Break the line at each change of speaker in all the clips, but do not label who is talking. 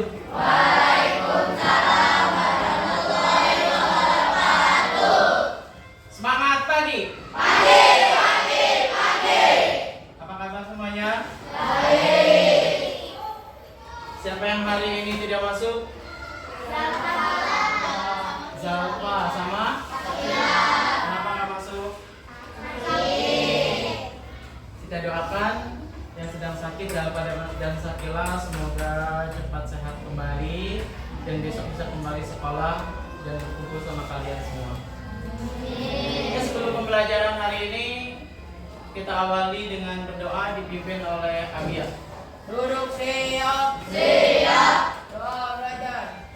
wabarakatuh.
Waalaikumsalam warahmatullahi wabarakatuh.
Semangat pagi.
Pagi, pagi, pagi.
Apa kabar semuanya?
Baik.
Siapa yang hari ini tidak masuk? Zalfa sama? Kenapa nggak masuk? Kita doakan yang sedang sakit Zalfa dan Sakila semoga cepat sehat kembali dan besok bisa kembali sekolah dan berkumpul sama kalian semua. Ya, sebelum pembelajaran hari ini kita awali dengan berdoa dipimpin oleh Abia.
Duduk siap.
Siap.
Doa belajar.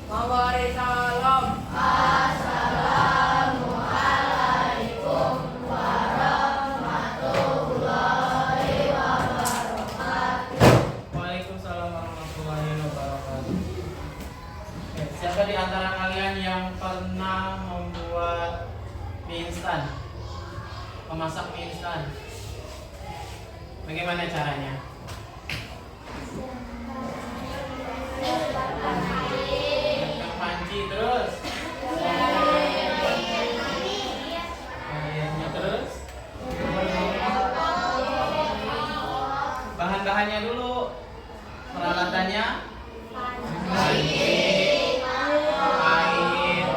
Mawari salam.
Waalaikumsalam warahmatullahi wabarakatuh. Siapa di antara kalian yang pernah membuat mie instan? Memasak mie instan? Bagaimana caranya? Yang panci terus? Airnya terus? Bahan-bahannya dulu. Peralatannya? Panci, air,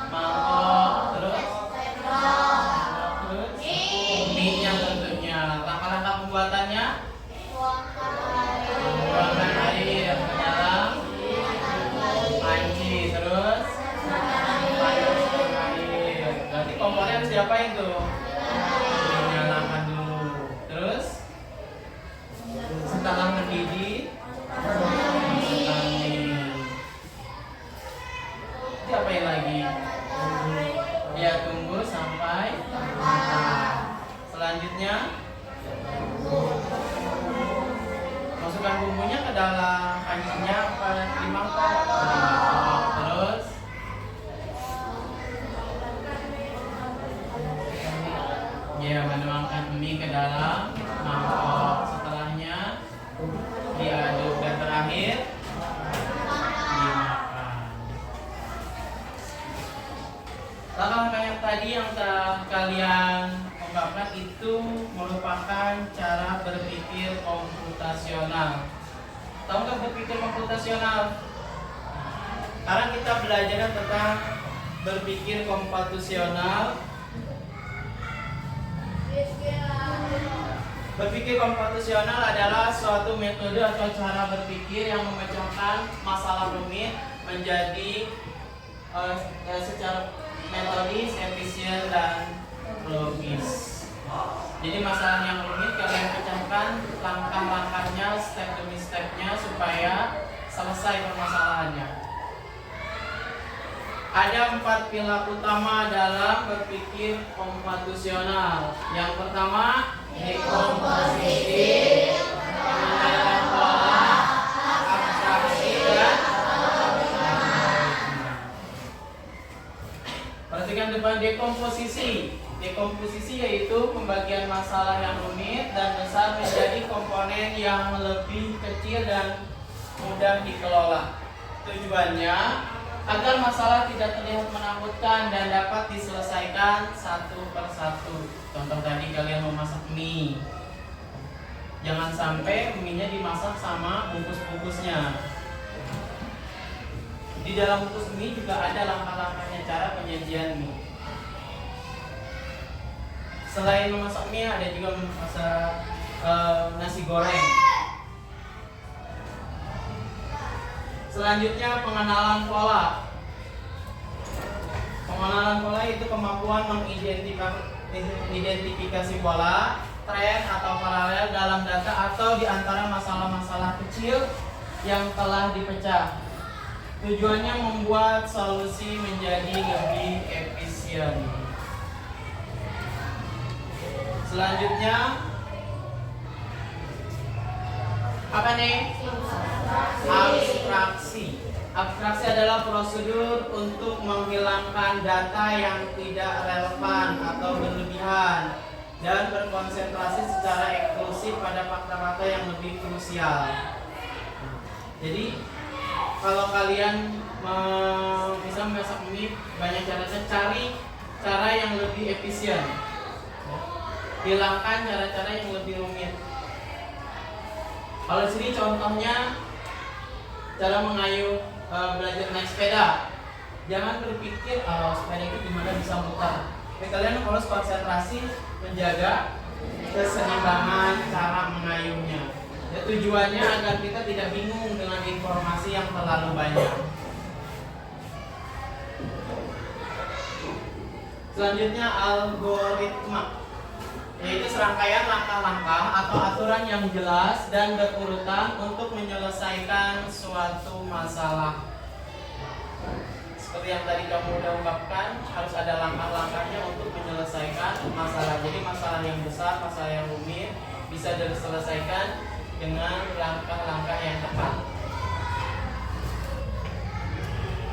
mangkok, terus mie-nya tentunya. Langkah-langkah pembuatannya? Tuangkan air ke dalam panci, terus panaskan air. Berarti kompornya harus diapain tuh? Dinyalakan dulu. Terus setelah mendidih masukkan mie. Diapain lagi? Ya, tunggu sampai matang. Selanjutnya masukkan bumbunya ke dalam pancinya apa di mangkok? Di mangkok. Terus ya, menuangkan mie ke dalam mangkok. Setelahnya diaduk dan terakhir dimakan. Langkah-langkah yang tadi yang telah kalian ungkapkan itu merupakan cara berpikir komputasional. Tahu nggak berpikir komputasional? Sekarang kita belajar tentang berpikir komputasional. Berpikir komputasional adalah suatu metode atau cara berpikir yang memecahkan masalah rumit menjadi secara metodis, efisien, dan logis. Jadi masalah yang rumit kalian pecahkan langkah-langkahnya, step demi stepnya supaya selesai permasalahannya. Ada 4 pilar utama dalam berpikir komputasional. Yang pertama, dekomposisi, penilaian pola, abstraksi, dan dekomposisi. Dekomposisi yaitu pembagian masalah yang rumit dan besar menjadi komponen yang lebih kecil dan mudah dikelola. Tujuannya agar masalah tidak terlihat menakutkan dan dapat diselesaikan satu persatu. Contoh tadi kalian memasak mie. Jangan sampai mie-nya dimasak sama bungkus-bungkusnya. Di dalam bungkus mie juga ada langkah-langkahnya cara penyajian mie. Selain memasak mie ada juga memasak nasi goreng. Selanjutnya pengenalan pola. Pengenalan pola itu kemampuan mengidentifikasi pola, tren atau paralel dalam data atau di antara masalah-masalah kecil yang telah dipecah. Tujuannya membuat solusi menjadi lebih efisien. Selanjutnya apa nih? Abstraksi. Abstraksi adalah prosedur untuk menghilangkan data yang tidak relevan atau berlebihan dan berkonsentrasi secara eksklusif pada fakta-fakta yang lebih krusial. Jadi kalau kalian bisa memasak mie, banyak cara, cari cara yang lebih efisien. Hilangkan cara-cara yang lebih rumit. Kalau sini contohnya cara mengayuh belajar naik sepeda. Jangan berpikir sepeda itu gimana bisa muter. Jadi kalian harus konsentrasi menjaga keseimbangan cara mengayuhnya. Ya, tujuannya agar kita tidak bingung dengan informasi yang terlalu banyak. Selanjutnya algoritma, yaitu serangkaian langkah-langkah atau aturan yang jelas dan berurutan untuk menyelesaikan suatu masalah. Seperti yang tadi kamu udah ungkapkan, harus ada langkah-langkahnya untuk menyelesaikan masalah. Jadi masalah yang besar, masalah yang rumit bisa diselesaikan dengan langkah-langkah yang tepat.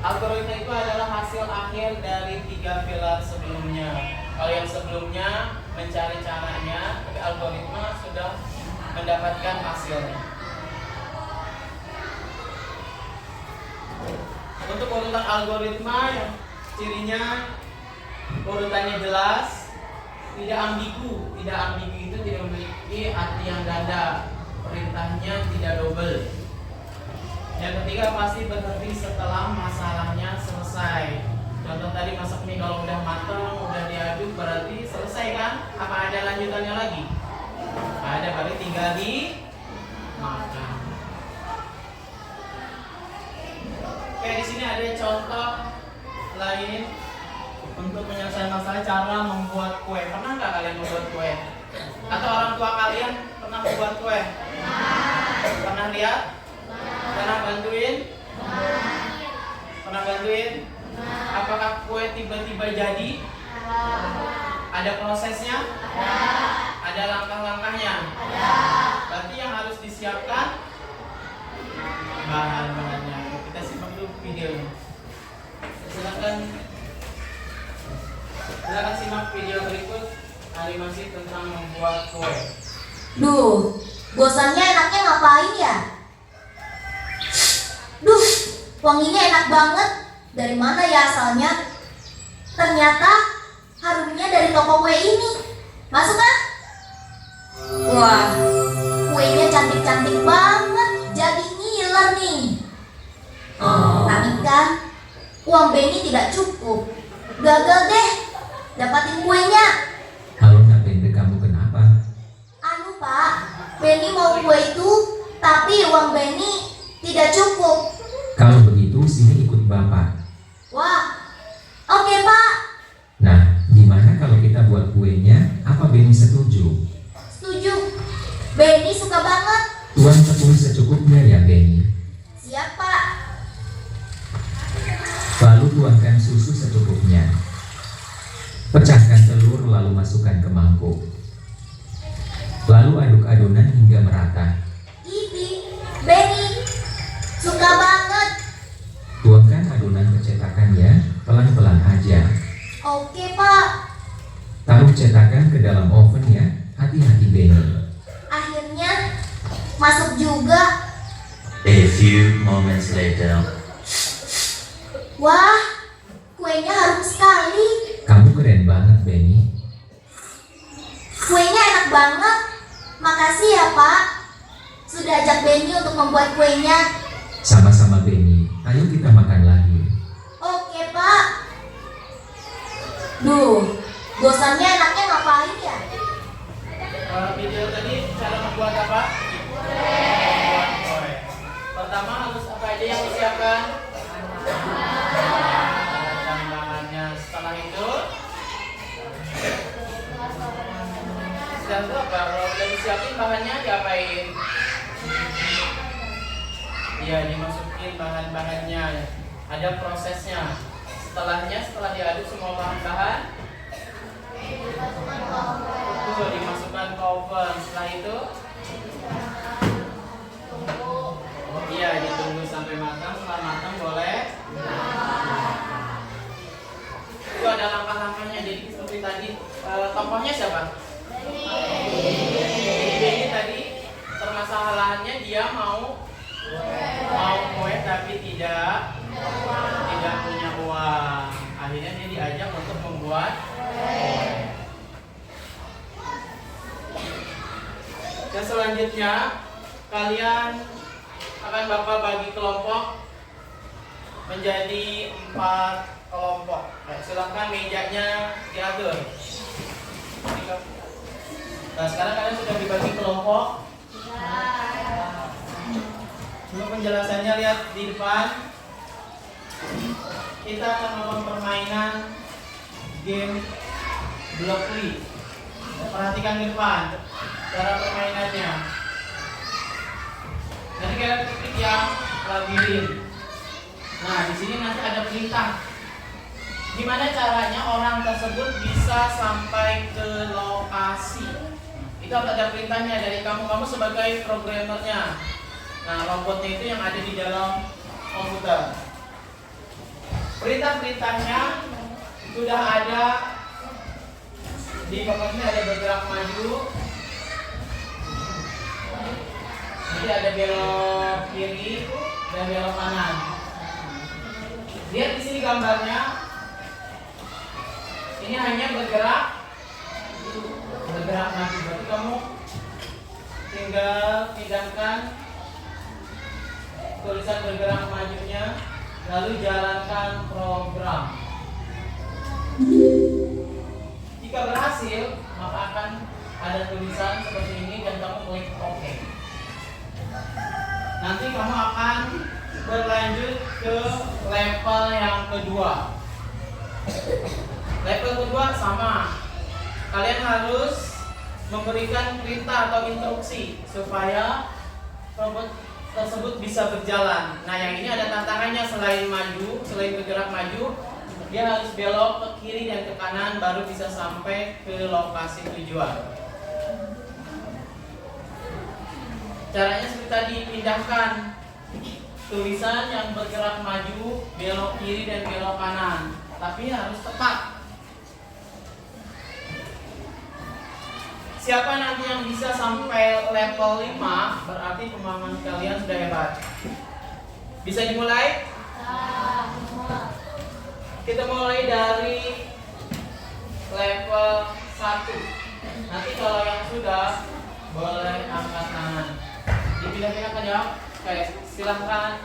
Algoritma itu adalah hasil akhir dari 3 pilar sebelumnya. Kalau yang sebelumnya mencari caranya, tapi algoritma sudah mendapatkan hasilnya. Untuk urutan algoritma, yang cirinya urutannya jelas, tidak ambigu. Tidak ambigu itu tidak memiliki arti yang ganda, perintahnya tidak double. Yang ketiga pasti berhenti setelah masalahnya selesai. Contoh tadi masak mie, kalau udah matang, udah diaduk berarti selesai kan? Apa ada lanjutannya lagi? Ada, berarti tinggal dimakan. Oke, di sini ada contoh lain untuk menyelesaikan masalah, cara membuat kue. Pernah nggak kalian membuat kue? Atau orang tua kalian pernah membuat kue? Pernah lihat? Pernah bantuin? Pernah bantuin? Apakah kue tiba-tiba jadi? Ada prosesnya? Ada langkah-langkahnya? Berarti yang harus disiapkan bahan-bahannya. Kita simak dulu videonya. Silakan simak video berikut animasi tentang membuat kue.
Duh, bosannya enaknya ngapain ya? Duh, wanginya enak banget. Dari mana ya asalnya? Ternyata harumnya dari toko kue ini. Masuk ah? Wah, kuenya cantik-cantik banget. Jadi ngiler nih. Tapi kan uang Benny tidak cukup. Gagal deh dapatin kuenya.
Halo Nak Bende, kamu kenapa?
Anu Pak, Benny mau kue itu, tapi uang Benny tidak cukup.
Kalau begitu sini ikut Bapak.
Wah, oke Pak.
Nah, gimana kalau kita buat kuenya? Apa Benny setuju?
Setuju. Benny suka banget.
Tuang tepung secukupnya ya Benny.
Siap Pak.
Lalu tuangkan susu secukupnya. Pecahkan telur lalu masukkan ke mangkuk. Lalu aduk adonan hingga merata.
Ini Benny suka banget.
Tuangkan adonan ke cetakannya, pelan-pelan aja.
Oke Pak.
cetakan ke dalam oven ya. Hati-hati Benny.
Akhirnya masuk juga.
A few moments later.
Wah, kuenya harum sekali.
Kamu keren banget Benny.
Kuenya enak banget. Makasih ya Pak. Sudah ajak Benny untuk membuat kuenya.
Sama-sama Benny. Ayo kita makan lagi.
Oke Pak. Duh, bosannya enaknya ngapain ya?
Video tadi cara membuat apa? Membuat kue. Pertama harus apa aja yang disiapkan? Bahan-bahannya. Setelah itu apa? Kalau udah disiapin bahannya diapain? Iya, dimasukin bahan-bahannya. Ada prosesnya. Setelah diaduk semua bahan-bahan, itu dimasukkan ke oven. Setelah itu, iya ditunggu sampai matang. Setelah matang boleh. Itu ada langkah-langkahnya. Jadi seperti tadi, tokohnya siapa? Jadi tadi permasalahannya dia mau kue tapi tidak punya uang. Akhirnya dia diajak untuk membuat kue. Dan selanjutnya kalian akan Bapak bagi kelompok menjadi 4 kelompok. Silahkan mejanya diatur. Nah, sekarang kalian sudah dibagi kelompok. Untuk penjelasannya lihat di depan. Kita akan melakukan permainan game Blockly. Perhatikan di depan cara permainannya. Nanti kalian klik yang labirin. Nah, di sini nanti ada perintah. Gimana caranya orang tersebut bisa sampai ke lokasi? Itu ada perintahnya dari kamu sebagai programmernya. Nah, robotnya itu yang ada di dalam komputer. Perintah-perintahnya sudah ada di pokoknya, ada bergerak maju. Jadi ada belok kiri dan belok kanan. Lihat di sini gambarnya. Ini hanya bergerak maju. Berarti kamu tinggal pindahkan tulisan bergerak majunya, lalu jalankan program. Jika berhasil, maka akan ada tulisan seperti ini dan kamu klik OK. Nanti kamu akan berlanjut ke level yang kedua. Level kedua sama. Kalian harus memberikan perintah atau instruksi supaya robot tersebut bisa berjalan. Nah, yang ini ada tantangannya. Selain bergerak maju, dia harus belok ke kiri dan ke kanan baru bisa sampai ke lokasi tujuan. Caranya seperti tadi, pindahkan tulisan yang bergerak maju, belok kiri dan belok kanan, tapi harus tepat. Siapa nanti yang bisa sampai level 5, berarti pemahaman kalian sudah hebat. Bisa dimulai? Kita mulai dari level 1. Nanti kalau yang sudah, boleh angkat tangan. Dipindah-pindahkan ya. Oke, silahkan.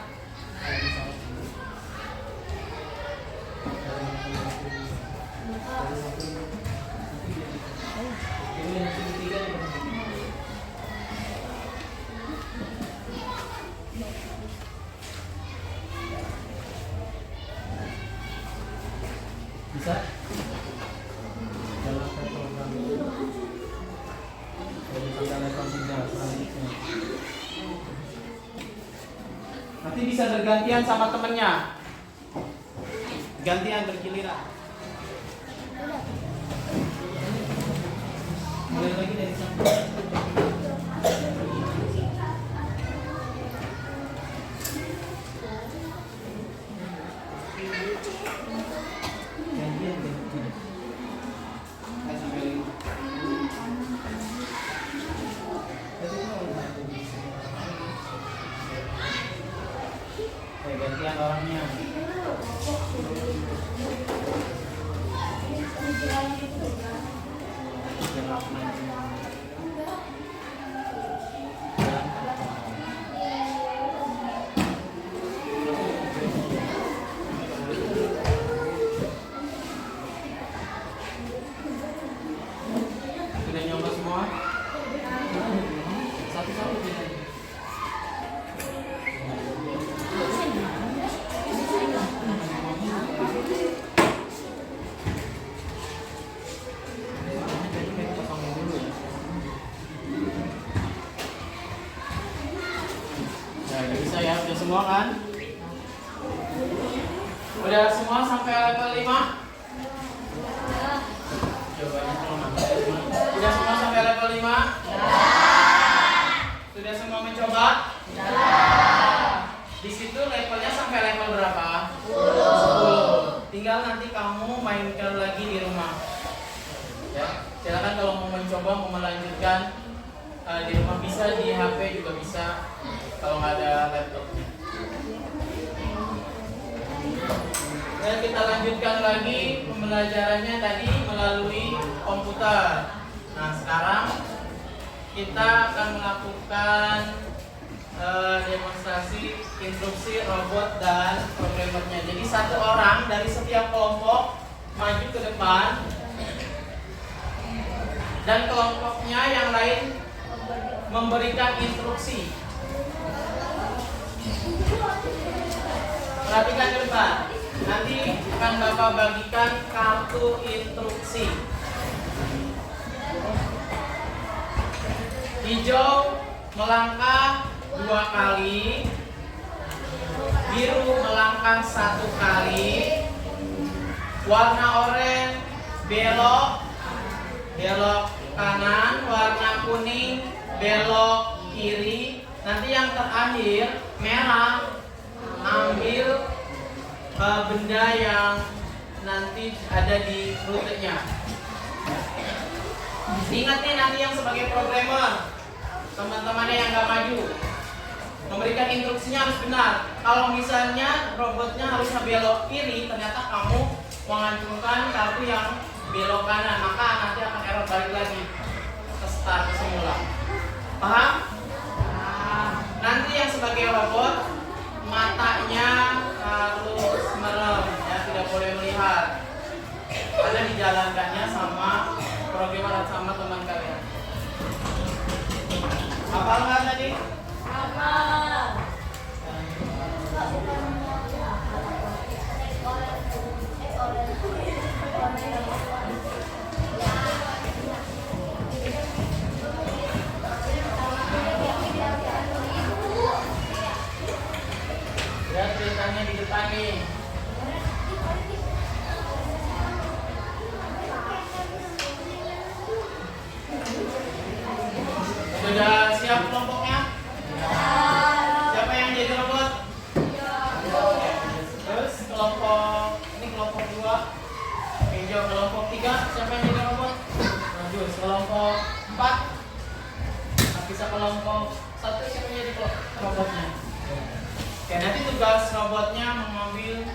Bisa? Jalankan program itu. Jadi sampai level 3 selanjutnya. Nanti bisa bergantian sama temennya. Gantian bergiliran. Mulai lagi dari sana. Gantian. Sampai 5. Sudah nyoba semua? Satu-satu pilih. Nah, ini bisa ya, udah semua kan? Udah semua sampai level 5? Jawabannya kalau nggak. Udah semua sampai level 5? Sudah semua mencoba? Di situ levelnya sampai level berapa? 10. Tinggal nanti kamu mainkan lagi di rumah. Ya, silakan kalau mau mencoba, mau melanjutkan di rumah bisa, di HP juga bisa kalau nggak ada laptopnya. Dan kita lanjutkan lagi pembelajarannya tadi melalui komputer. Nah, sekarang kita akan melakukan demonstrasi instruksi robot dan programmernya. Jadi satu orang dari setiap kelompok maju ke depan dan kelompoknya yang lain memberikan instruksi. Perhatikan ke depan. Nanti akan Bapak bagikan kartu instruksi. Hijau melangkah 2 kali, biru melangkah 1 kali, warna oranye belok kanan, warna kuning belok kiri. Nanti yang terakhir merah ambil benda yang nanti ada di rutenya. Ingat nih, nanti yang sebagai programmer, teman-temannya yang nggak maju, memberikan instruksinya harus benar. Kalau misalnya robotnya harusnya belok kiri, ternyata kamu menghancurkan kartu yang belok kanan, maka nanti akan error balik lagi ke start semula. Paham? Nanti yang sebagai robot, matanya harus merem, ya, tidak boleh melihat, karena dijalankannya sama programmer sama teman kalian. Hafal nggak tadi? Lihat tulisannya di depan nih. Sudah siap kelompoknya? Siapa yang jadi robot? Terus kelompok ini kelompok 2, hijau. Kelompok 3 siapa yang jadi robot? Bagus. Kelompok 4 bisa. Kelompok 1 siapa yang jadi robotnya? Oke, nanti tugas robotnya mengambil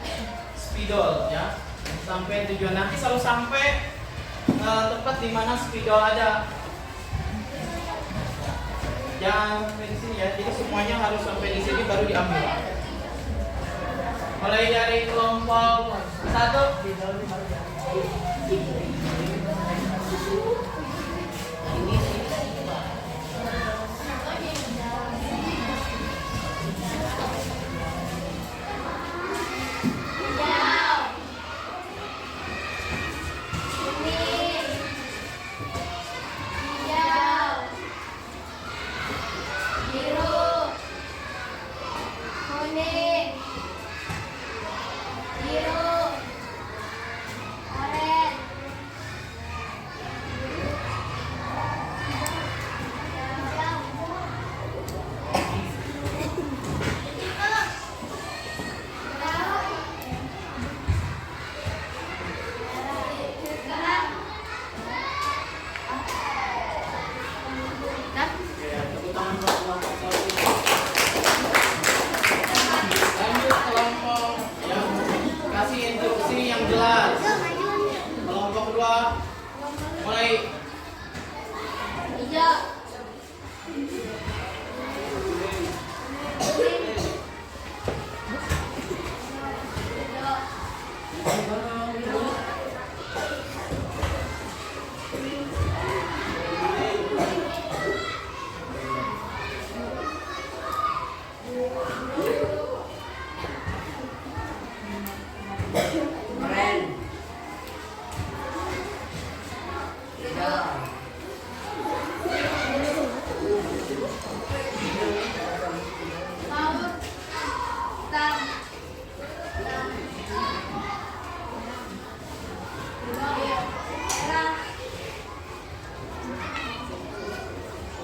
spidol, ya, sampai tujuan. Nanti selalu sampai tempat di mana spidol ada. Jangan sampai di sini, ya. Jadi semuanya harus sampai di sini baru diambil. Mulai dari kelompok 1.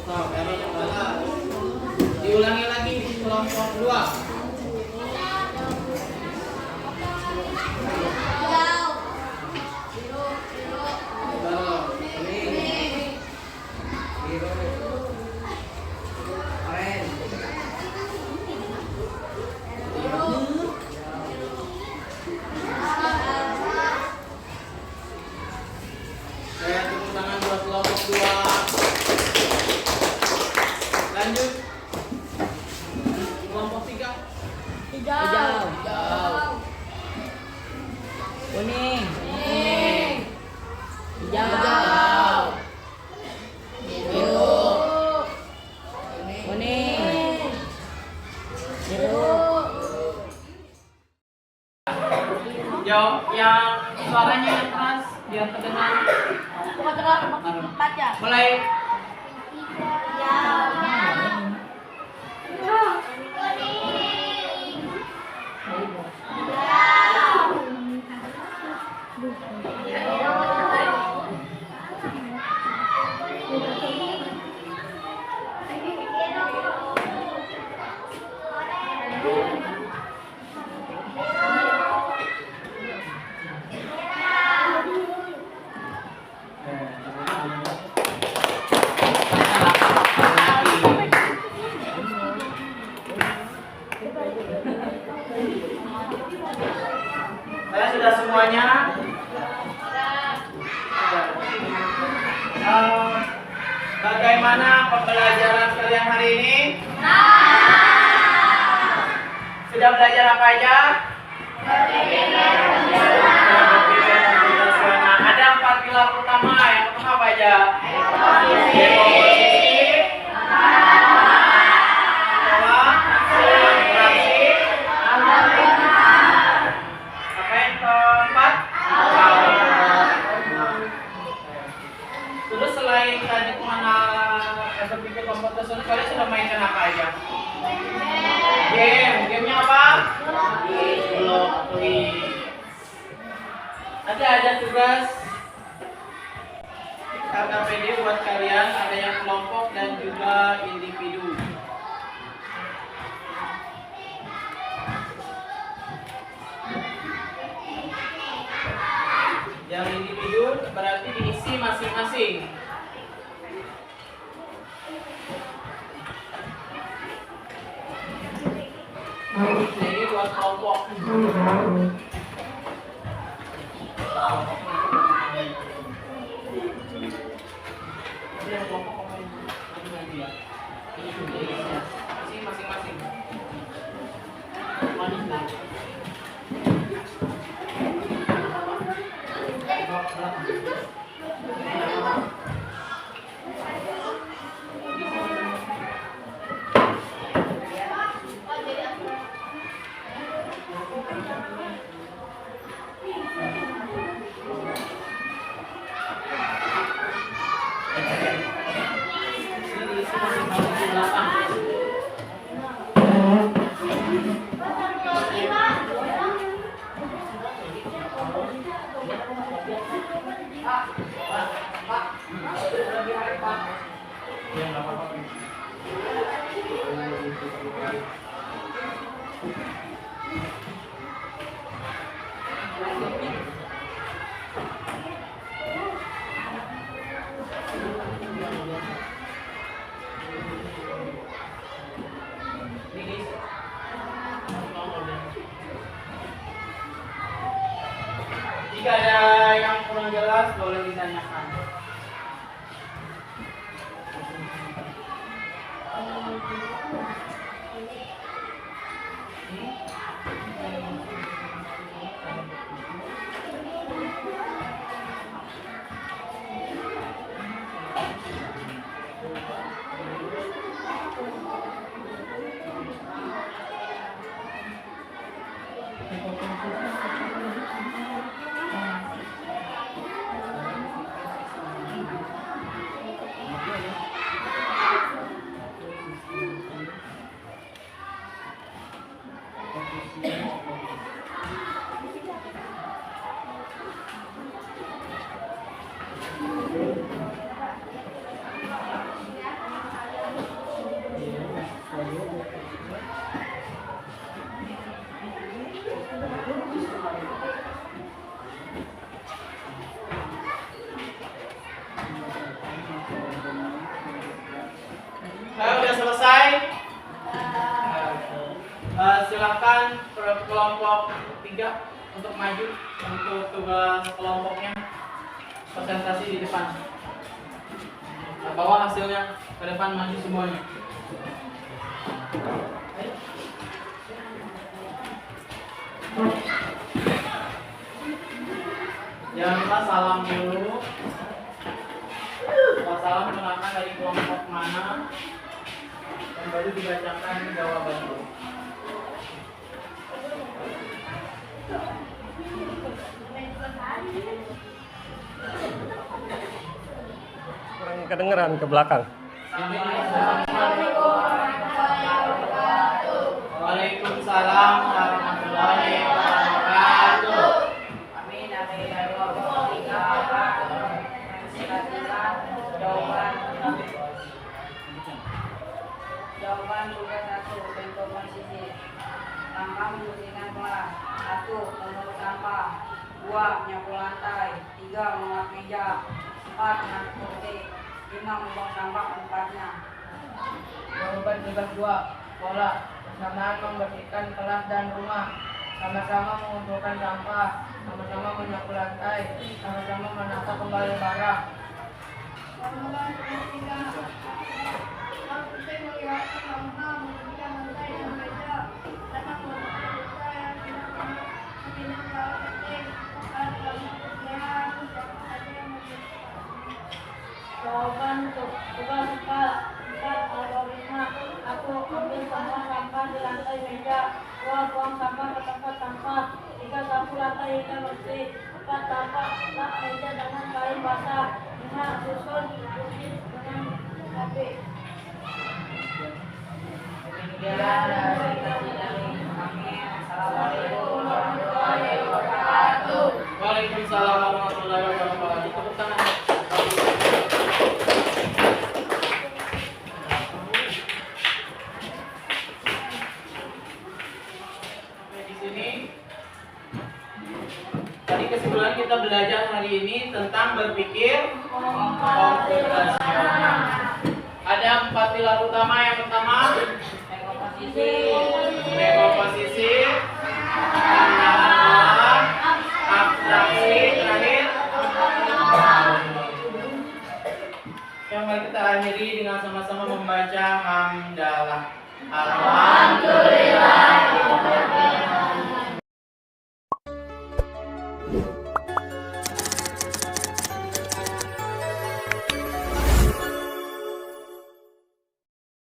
Stop, errornya mana? Diulangi lagi di kelompok 2. Saya tepuk tangan buat kelompok 2. Lanjut. Kelompok 3.
Hijau. Kuning. Hijau. Biru. Kuning. Biru.
Jawab yang suaranya yang keras biar terdengar. Mulai. Kalian sudah semuanya? Bagaimana pembelajaran kalian hari ini? Sudah belajar apa aja? Ada 4 pilar utama. Yang pertama apa aja? Terus selain tadi mengenal berpikir komputasi, kalian sudah mainkan apa aja? Gamenya apa? Monopoly. Nanti ada tugas KKPD buat kalian, ada yang kelompok dan juga individu. Yang individu berarti diisi masing-masing. Ini buat kelompok. Ini kelompok masing-masing. Jika ada yang kurang jelas boleh ditanyakan. Udah selesai. Silakan kelompok 3 untuk maju untuk tugas kelompoknya. Presentasi di depan. Bawa hasilnya ke depan, maju semuanya. Jangan lupa salam dulu. Salam kenalkan dari kelompok mana, dan baru dibacakan jawabannya.
Kurang kedengeran ke belakang.
Waalaikumsalam warahmatullahi wabarakatuh.
Jawaban tugas 1, bentuk posisi. Langkah membersihkan kelas. 1. Memungut sampah. 2. Menyapu lantai. 3. Mengap meja. 4. Menyapu kursi. 5. Membuang sampah ke tempatnya. Jawaban tugas 2. Pola. Bersamaan membersihkan kelas dan rumah. Sama-sama mengumpulkan sampah. Sama-sama menyapu lantai. Sama-sama menata kembali barang.
Jawaban untuk tugas 4 algoritma. 1. Ambil semua sampah di lantai meja. 2. Buang sampah ke tempat sampah. 3. Sapu lantai hingga bersih. 4. Tapak meja dengan kain basah. 5. Susun kursi dengan rapi.
Assalamualaikum warahmatullahi wabarakatuh.
Waalaikumsalam warahmatullahi wabarakatuh. Tepuk tangan. Di sini tadi kesimpulan kita belajar hari ini tentang berpikir komputasional. Ada 4 pilar utama. Yang pertama, posisi, pengenalan, abstraksi, terakhir. Yang mari kita akhiri dengan sama-sama membaca hamdalah.